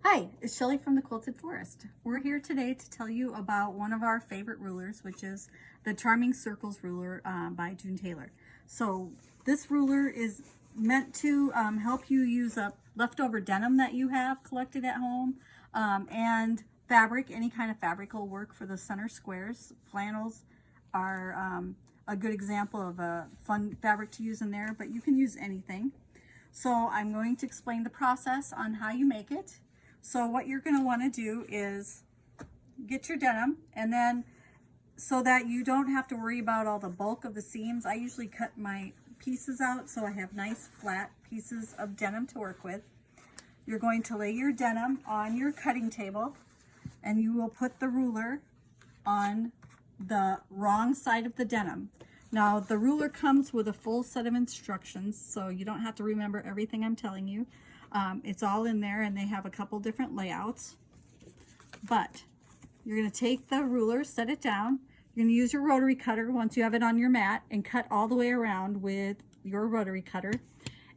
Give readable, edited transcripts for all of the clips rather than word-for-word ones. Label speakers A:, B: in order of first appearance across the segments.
A: Hi, it's Shelley from the Quilted Forest. We're here today to tell you about one of our favorite rulers, which is the Charming Circles ruler by June Tailor. So this ruler is meant to help you use up leftover denim that you have collected at home, and fabric. Any kind of fabric will work for the center squares. Flannels are a good example of a fun fabric to use in there, but you can use anything. So I'm going to explain the process on how you make it. So what you're going to want to do is get your denim, and then so that you don't have to worry about all the bulk of the seams, I usually cut my pieces out so I have nice flat pieces of denim to work with. You're going to lay your denim on your cutting table, and you will put the ruler on the wrong side of the denim. Now the ruler comes with a full set of instructions, so you don't have to remember everything I'm telling you. It's all in there, and they have a couple different layouts. But you're going to take the ruler, set it down. You're going to use your rotary cutter once you have it on your mat and cut all the way around with your rotary cutter.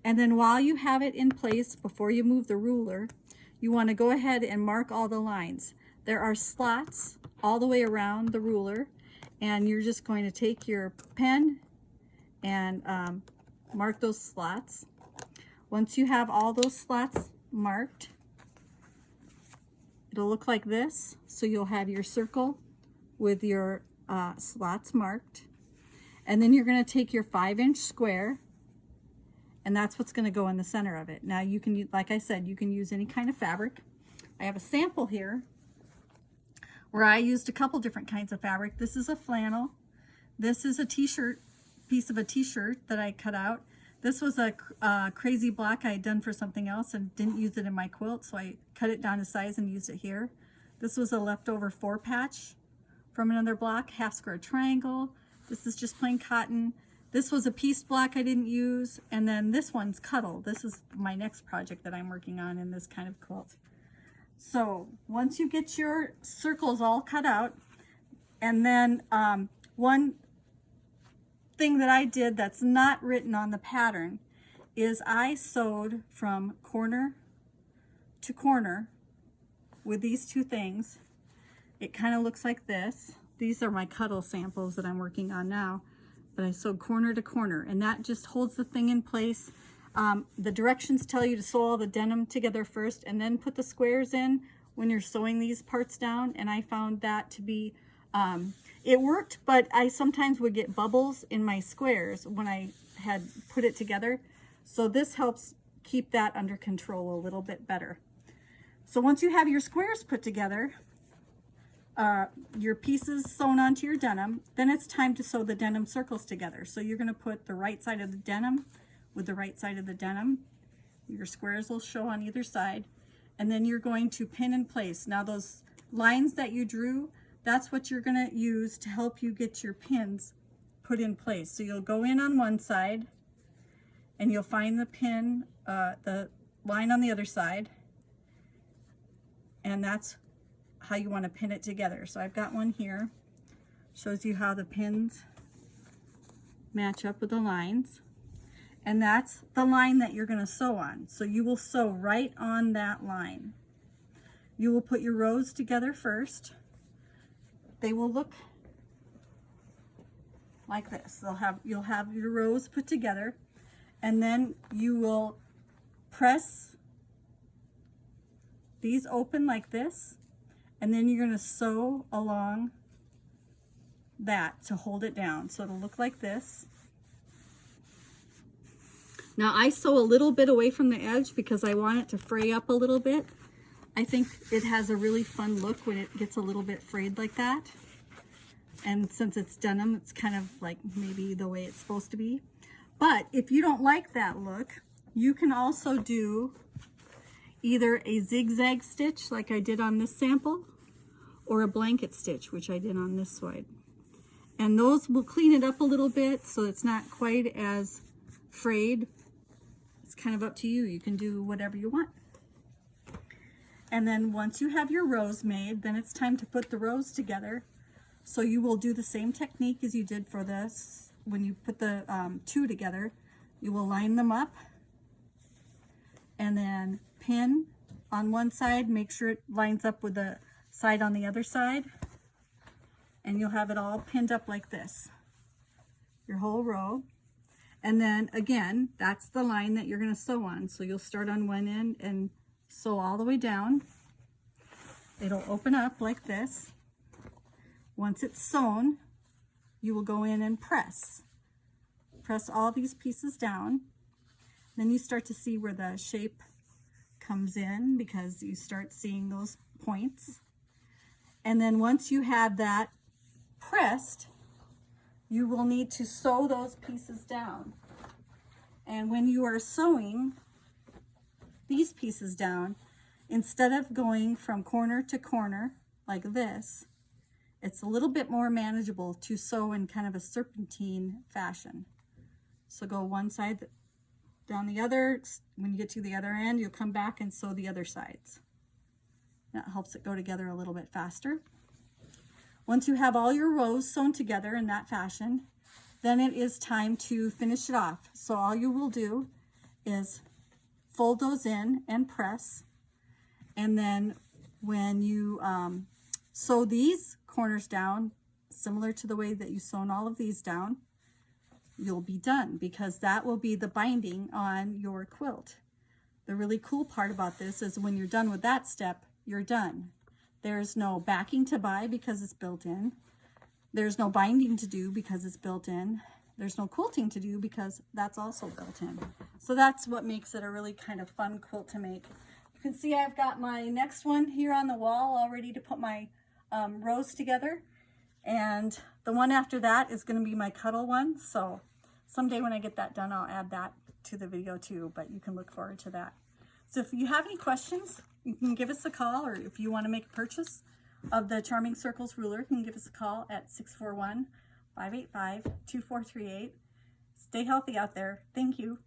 A: And then while you have it in place, before you move the ruler, you want to go ahead and mark all the lines. There are slots all the way around the ruler, and you're just going to take your pen and mark those slots. Once you have all those slots marked, it'll look like this. So you'll have your circle with your slots marked. And then you're going to take your 5-inch square, and that's what's going to go in the center of it. Now you can, like I said, you can use any kind of fabric. I have a sample here where I used a couple different kinds of fabric. This is a flannel. This is a t-shirt, piece of a t-shirt that I cut out. This was a crazy block I had done for something else and didn't use it in my quilt, so I cut it down to size and used it here. This was a leftover 4-patch from another block, half square triangle. This is just plain cotton. This was a piece block I didn't use, and then this one's Cuddle. This is my next project that I'm working on in this kind of quilt. So once you get your circles all cut out, and then one thing that I did that's not written on the pattern is I sewed from corner to corner with these two things. It kind of looks like this. These are my Cuddle samples that I'm working on now, but I sewed corner to corner, and that just holds the thing in place. The directions tell you to sew all the denim together first and then put the squares in when you're sewing these parts down, and I found that to be it worked, but I sometimes would get bubbles in my squares when I had put it together. So this helps keep that under control a little bit better. So once you have your squares put together, your pieces sewn onto your denim, then it's time to sew the denim circles together. So you're going to put the right side of the denim with the right side of the denim. Your squares will show on either side, and then you're going to pin in place. Now those lines that you drew, that's what you're going to use to help you get your pins put in place. So you'll go in on one side, and you'll find the pin, the line on the other side, and that's how you want to pin it together. So I've got one here, shows you how the pins match up with the lines, and that's the line that you're going to sew on. So you will sew right on that line. You will put your rows together first. They will look like this. You'll have your rows put together, and then you will press these open like this, and then you're going to sew along that to hold it down. So it'll look like this. Now I sew a little bit away from the edge because I want it to fray up a little bit. I think it has a really fun look when it gets a little bit frayed like that. And since it's denim, it's kind of like maybe the way it's supposed to be. But if you don't like that look, you can also do either a zigzag stitch like I did on this sample, or a blanket stitch, which I did on this side. And those will clean it up a little bit so it's not quite as frayed. It's kind of up to you. You can do whatever you want. And then once you have your rows made, then it's time to put the rows together. So you will do the same technique as you did for this. When you put the two together, you will line them up and then pin on one side, make sure it lines up with the side on the other side, and you'll have it all pinned up like this, your whole row. And then again, that's the line that you're going to sew on. So you'll start on one end and sew all the way down. It'll open up like this. Once it's sewn, you will go in and press all these pieces down. Then you start to see where the shape comes in, because you start seeing those points. And then once you have that pressed, you will need to sew those pieces down. And when you are sewing these pieces down, instead of going from corner to corner like this, it's a little bit more manageable to sew in kind of a serpentine fashion. So go one side down the other. When you get to the other end, you'll come back and sew the other sides. That helps it go together a little bit faster. Once you have all your rows sewn together in that fashion, then it is time to finish it off. So all you will do is fold those in and press. And then when you sew these corners down, similar to the way that you sewn all of these down, you'll be done, because that will be the binding on your quilt. The really cool part about this is when you're done with that step, you're done. There's no backing to buy because it's built in. There's no binding to do because it's built in. There's no quilting to do because that's also built in. So that's what makes it a really kind of fun quilt to make. You can see I've got my next one here on the wall all ready to put my rows together. And the one after that is going to be my cuddle one. So someday when I get that done, I'll add that to the video too, but you can look forward to that. So if you have any questions, you can give us a call, or if you want to make a purchase of the Charming Circles ruler, you can give us a call at 641-585-2438. Stay healthy out there. Thank you.